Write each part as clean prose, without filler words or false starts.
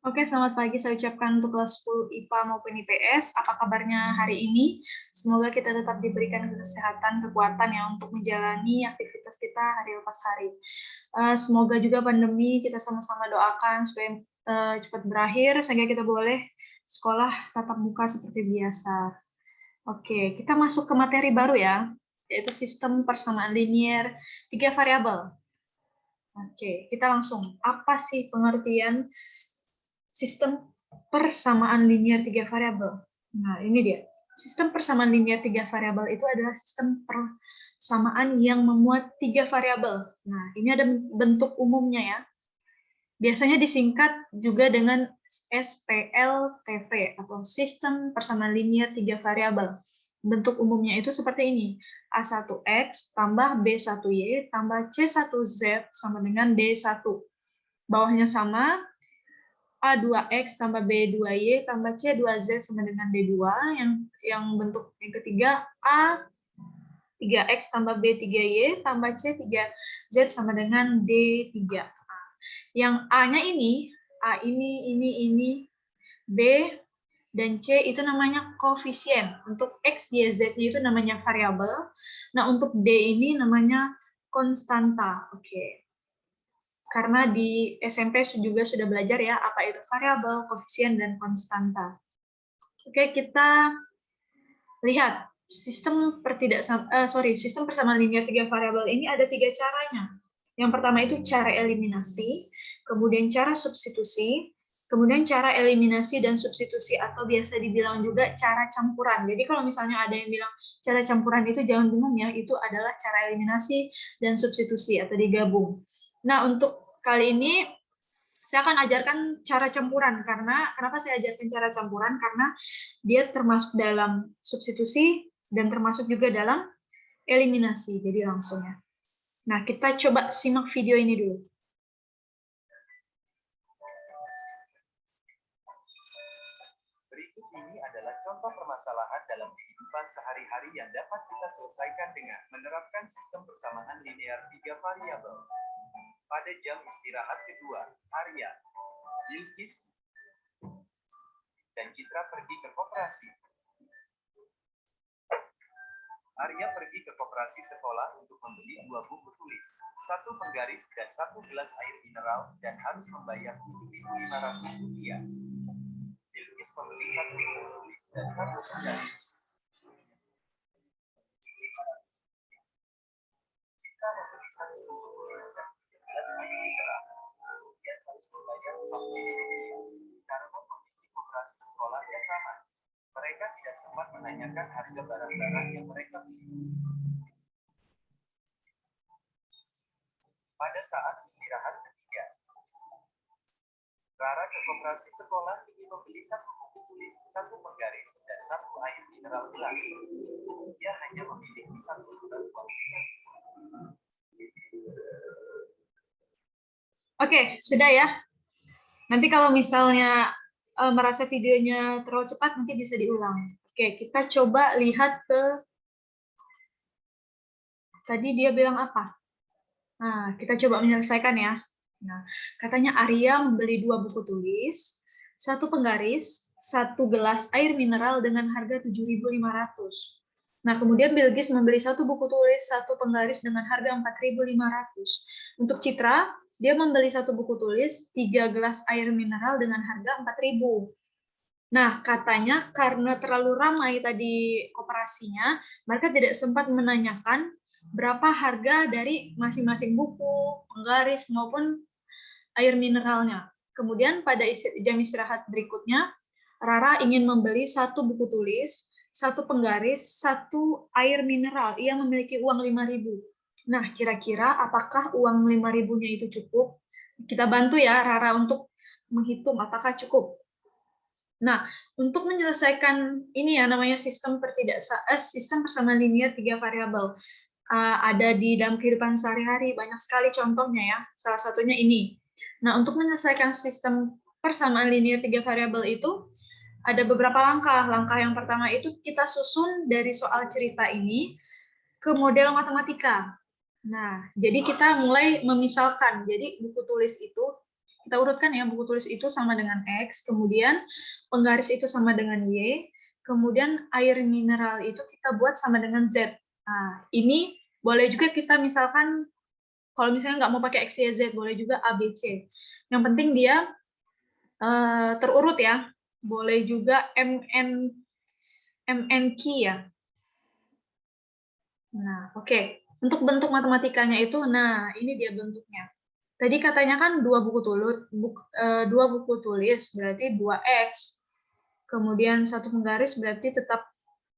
Oke, selamat pagi saya ucapkan untuk kelas 10 IPA maupun IPS. Apa kabarnya hari ini? Semoga kita tetap diberikan kesehatan, kekuatan ya untuk menjalani aktivitas kita hari lepas hari. Semoga juga pandemi kita sama-sama doakan supaya cepat berakhir sehingga kita boleh sekolah tatap muka seperti biasa. Oke, kita masuk ke materi baru ya, yaitu sistem persamaan linier 3 variabel. Oke, kita langsung. Apa sih pengertian sistem persamaan linier 3 variabel? Nah, ini dia. Sistem persamaan linier 3 variabel itu adalah sistem persamaan yang memuat 3 variabel. Nah, ini ada bentuk umumnya ya. Biasanya disingkat juga dengan SPLTV atau sistem persamaan linier 3 variabel. Bentuk umumnya itu seperti ini. A1X tambah B1Y tambah C1Z sama dengan D1. Bawahnya sama, A2X tambah B2Y tambah C2Z sama dengan D2. Yang bentuk yang ketiga, A3X tambah B3Y tambah C3Z sama dengan D3. Yang A-nya ini, A ini, B, dan C itu namanya koefisien. Untuk X, Y, Z-nya itu namanya variabel. Nah, untuk D ini namanya konstanta. Oke. Karena di SMP juga sudah belajar ya, apa itu variabel, koefisien, dan konstanta. Oke, kita lihat sistem persamaan linier 3 variabel ini ada 3 caranya. Yang pertama itu cara eliminasi, kemudian cara substitusi, kemudian cara eliminasi dan substitusi atau biasa dibilang juga cara campuran. Jadi kalau misalnya ada yang bilang cara campuran itu jangan bingung ya, itu adalah cara eliminasi dan substitusi atau digabung. Nah, untuk kali ini saya akan ajarkan cara campuran. Kenapa saya ajarkan cara campuran? Karena dia termasuk dalam substitusi dan termasuk juga dalam eliminasi. Jadi langsung ya. Nah, kita coba simak video ini dulu. Berikut ini adalah contoh permasalahan dalam kehidupan sehari-hari yang dapat kita selesaikan dengan menerapkan sistem persamaan linear 3 variabel. Pada jam istirahat kedua, Arya, Bilkis, dan Citra pergi ke koperasi. Arya pergi ke koperasi sekolah untuk membeli 2 buku tulis, 1 penggaris dan 1 gelas air mineral, dan harus membayar Rp7.500. Bilkis membeli 1 buku tulis dan 1 penggaris. Citra membeli 1 buku tulis dan 3 gelas air mineral. Kemudian harus membayar Rp4.000 karena kondisi koperasi sekolah yang ramah. Mereka tidak sempat menanyakan harga barang-barang yang mereka beli. Pada saat istirahat ketiga, Rara ke koperasi sekolah ingin membeli 1 buku tulis, 1 penggaris, dan 1 air mineral gelas. Dia hanya memiliki 1 lembar uang. Oke, sudah ya. Nanti kalau misalnya merasa videonya terlalu cepat, nanti bisa diulang. Oke, kita coba lihat ke tadi dia bilang apa. Nah, kita coba menyelesaikan ya. Nah, katanya Arya membeli 2 buku tulis, 1 penggaris, 1 gelas air mineral dengan harga Rp7.500. Nah, kemudian Bilkis membeli 1 buku tulis, 1 penggaris dengan harga Rp4.500. Untuk Citra, dia membeli 1 buku tulis, 3 gelas air mineral dengan harga Rp4.000. Nah, katanya karena terlalu ramai tadi koperasinya, mereka tidak sempat menanyakan berapa harga dari masing-masing buku, penggaris, maupun air mineralnya. Kemudian pada jam istirahat berikutnya, Rara ingin membeli 1 buku tulis, 1 penggaris, 1 air mineral. Ia memiliki uang Rp5.000. Nah, kira-kira apakah uang Rp5.000-nya itu cukup? Kita bantu ya Rara untuk menghitung apakah cukup. Nah, untuk menyelesaikan ini ya namanya sistem persamaan linier 3 variabel. Ada di dalam kehidupan sehari-hari, banyak sekali contohnya ya. Salah satunya ini. Nah, untuk menyelesaikan sistem persamaan linier 3 variabel itu ada beberapa langkah. Langkah yang pertama itu kita susun dari soal cerita ini ke model matematika. Nah, jadi kita mulai memisalkan. Jadi buku tulis itu kita kita urutkan ya, buku tulis itu sama dengan X, kemudian penggaris itu sama dengan Y, kemudian air mineral itu kita buat sama dengan Z. Nah, ini boleh juga kita misalkan, kalau misalnya nggak mau pakai X, Y, Z, boleh juga A, B, C. Yang penting dia terurut ya. Boleh juga MNQ ya. Nah, oke. Untuk bentuk matematikanya itu, nah ini dia bentuknya. Tadi katanya kan dua buku tulis berarti 2X. Kemudian satu penggaris berarti tetap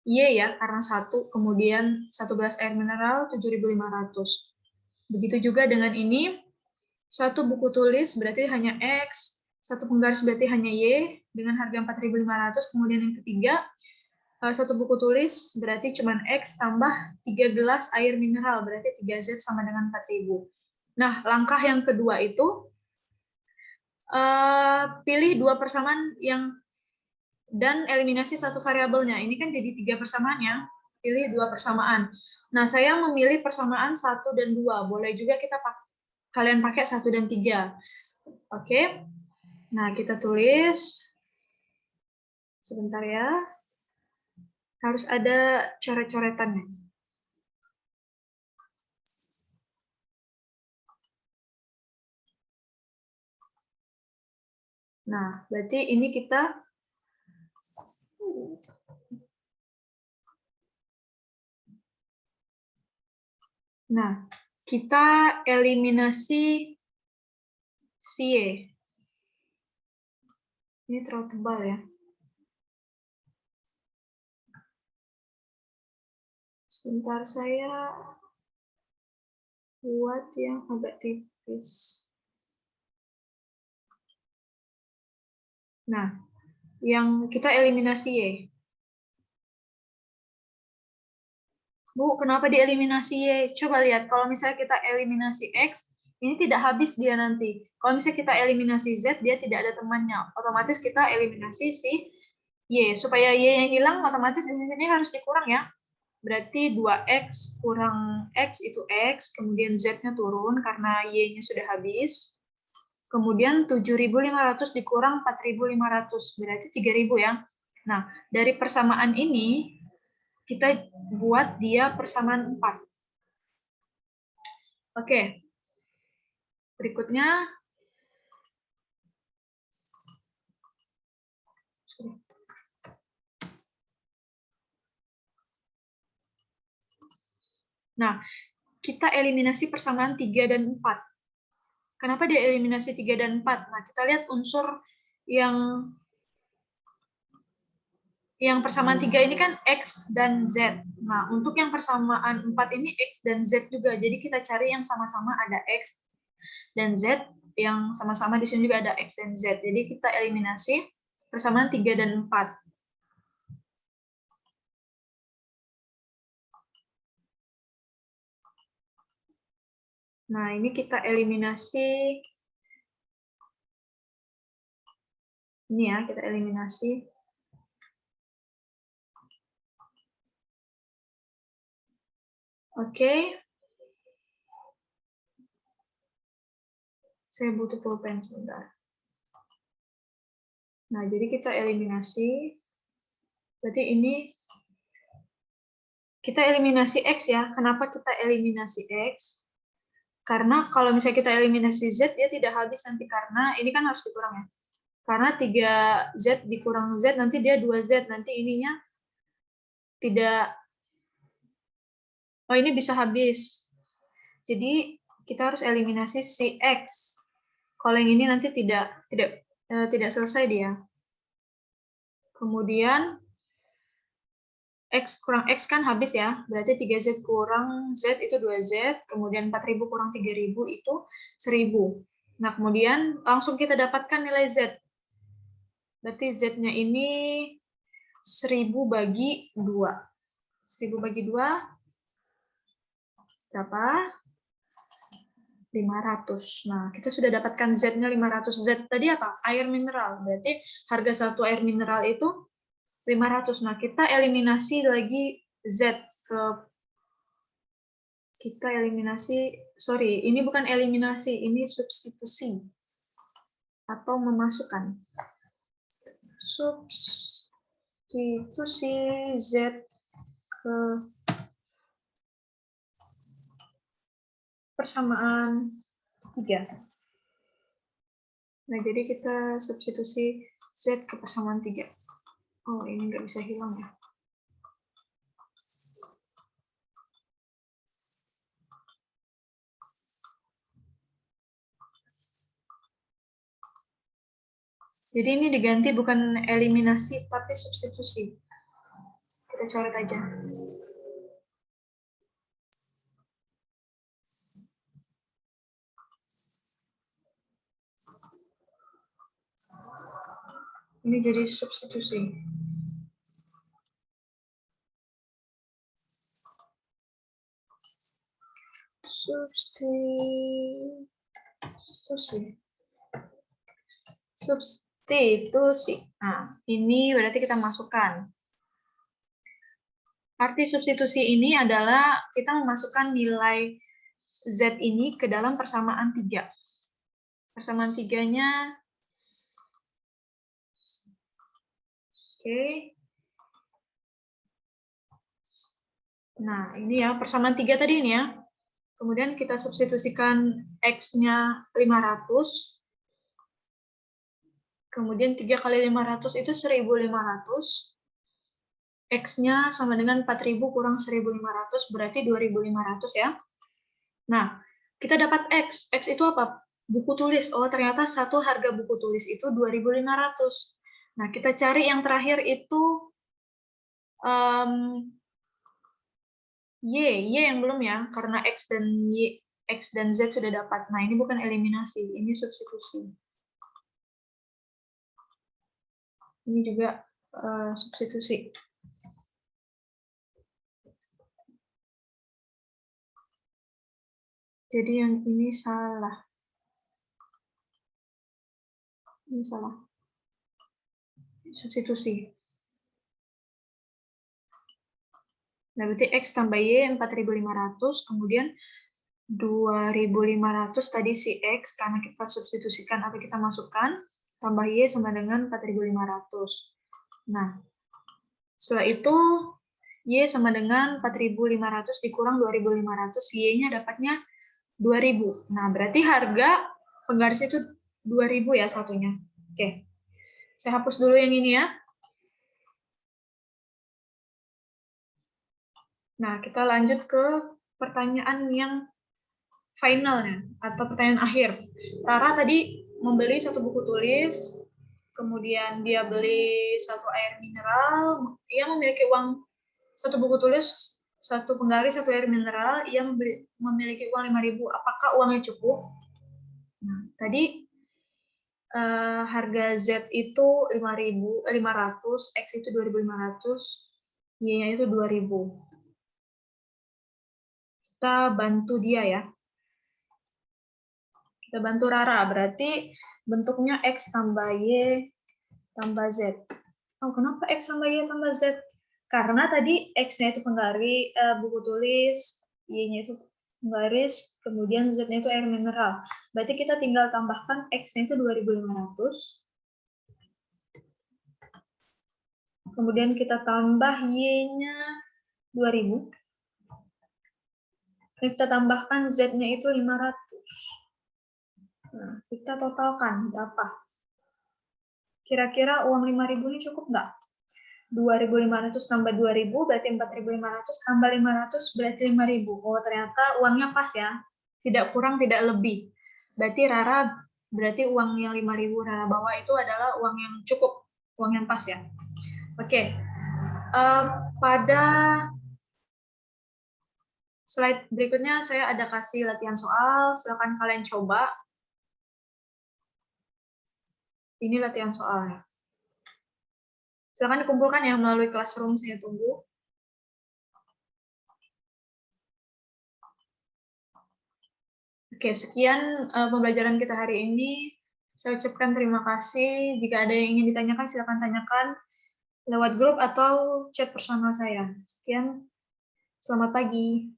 Y ya, karena satu. Kemudian 1 gelas air mineral 7.500. Begitu juga dengan ini, satu buku tulis berarti hanya X, satu penggaris berarti hanya Y, dengan harga 4.500. Kemudian yang ketiga, satu buku tulis berarti cuma X tambah 3 gelas air mineral, berarti 3Z sama dengan 4.000. Nah, langkah yang kedua itu, pilih dua persamaan dan eliminasi satu variabelnya. Ini kan jadi 3 persamaannya, pilih 2 persamaan. Nah, saya memilih persamaan 1 dan 2. Boleh juga kalian pakai 1 dan 3. Oke. Nah, kita tulis. Sebentar ya. Harus ada coret-coretannya. Nah, berarti ini kita eliminasi si Y. Ini terlalu tebal ya. Sebentar saya buat yang agak tipis. Nah, yang kita eliminasi Y. Bu, kenapa dieliminasi Y? Coba lihat, kalau misalnya kita eliminasi X, ini tidak habis dia nanti. Kalau misalnya kita eliminasi Z, dia tidak ada temannya. Otomatis kita eliminasi si Y. Supaya Y yang hilang, otomatis di sini harus dikurang ya. Berarti 2X kurang X itu X, kemudian Z-nya turun karena Y-nya sudah habis. Kemudian 7.500 dikurang 4.500, berarti 3.000 ya. Nah, dari persamaan ini, kita buat dia persamaan 4. Oke. Berikutnya. Nah, kita eliminasi persamaan 3 dan 4. Kenapa dia eliminasi 3 dan 4? Nah, kita lihat unsur yang persamaan 3 ini kan X dan Z. Nah, untuk yang persamaan 4 ini X dan Z juga. Jadi kita cari yang sama-sama ada X dan Z, yang sama-sama di sini juga ada X dan Z. Jadi kita eliminasi persamaan 3 dan 4. Nah, ini kita eliminasi. Ini ya, kita eliminasi. Oke. Saya butuh pulpen sebentar. Nah, jadi kita eliminasi. Berarti ini kita eliminasi X ya. Kenapa kita eliminasi X? Karena kalau misalnya kita eliminasi Z, dia tidak habis nanti karena ini kan harus dikurang ya. Karena 3Z dikurang Z, nanti dia 2Z. Nanti ininya tidak, oh ini bisa habis. Jadi kita harus eliminasi si X. Kalau yang ini nanti tidak selesai dia. Kemudian X kurang X kan habis ya, berarti 3Z kurang Z itu 2Z, kemudian 4.000 kurang 3.000 itu 1.000. Nah, kemudian langsung kita dapatkan nilai Z. Berarti Z-nya ini 1.000 bagi 2. 1.000 bagi 2, berapa? 500. Nah, kita sudah dapatkan Z-nya 500. Z tadi apa? Air mineral. Berarti harga satu air mineral itu 500. Nah, kita eliminasi lagi Z ke ini bukan eliminasi, ini substitusi. atau memasukkan. Substitusi Z ke persamaan 3. Nah, jadi kita substitusi Z ke persamaan 3. Oh, ini nggak bisa hilang ya. Jadi ini diganti bukan eliminasi, tapi substitusi. Kita coret aja. Ini jadi substitusi. Substitusi. Nah, ini berarti kita masukkan. Arti substitusi ini adalah kita memasukkan nilai Z ini ke dalam persamaan 3. Persamaan 3-nya, oke. Nah, ini ya, persamaan 3 tadi ini ya. Kemudian kita substitusikan X-nya 500. Kemudian 3 kali 500 itu 1.500. X-nya sama dengan 4.000 kurang 1.500, berarti 2.500 ya. Nah, kita dapat X. X itu apa? Buku tulis. Oh, ternyata satu harga buku tulis itu 2.500. Nah, kita cari yang terakhir itu Y yang belum ya, karena X dan Z sudah dapat. Nah, ini bukan eliminasi, ini substitusi. Ini juga substitusi. Jadi yang ini salah. Ini salah. Substitusi. Nah, berarti X tambah Y 4.500, kemudian 2.500 tadi si X, karena kita substitusikan atau kita masukkan, tambah Y sama dengan 4.500. Nah, setelah itu Y sama dengan 4.500 dikurang 2.500, Y-nya dapatnya 2.000. Nah, berarti harga penggaris itu 2.000 ya satunya. Oke, saya hapus dulu yang ini ya. Nah, kita lanjut ke pertanyaan yang finalnya, atau pertanyaan akhir. Rara tadi membeli satu buku tulis, kemudian dia beli satu air mineral, ia memiliki uang satu buku tulis, satu penggaris, satu air mineral, ia memiliki uang 5.000. Apakah uangnya cukup? Nah, tadi harga Z itu 500, X itu 2.500, Y-nya itu 2.000. Kita bantu dia ya. Kita bantu Rara, berarti bentuknya X tambah Y tambah Z. Oh, kenapa X tambah Y tambah Z? Karena tadi X-nya itu penggaris buku tulis, Y-nya itu penggaris, kemudian Z-nya itu air mineral. Berarti kita tinggal tambahkan X-nya itu 2.500. Kemudian kita tambah Y-nya 2.000. Kita tambahkan Z-nya itu 500. Nah, kita totalkan berapa? Kira-kira uang 5.000 ini cukup nggak? 2.500 tambah 2.000 berarti 4.500 tambah 500 berarti 5.000. Oh, ternyata uangnya pas ya. Tidak kurang, tidak lebih. Berarti Rara, berarti uang yang 5.000 Rara bawa itu adalah uang yang cukup, uang yang pas ya. Oke. Pada slide berikutnya saya ada kasih latihan soal, silakan kalian coba. Ini latihan soalnya. Silakan dikumpulkan ya melalui classroom, saya tunggu. Oke, sekian pembelajaran kita hari ini. Saya ucapkan terima kasih. Jika ada yang ingin ditanyakan, silakan tanyakan lewat grup atau chat personal saya. Sekian, selamat pagi.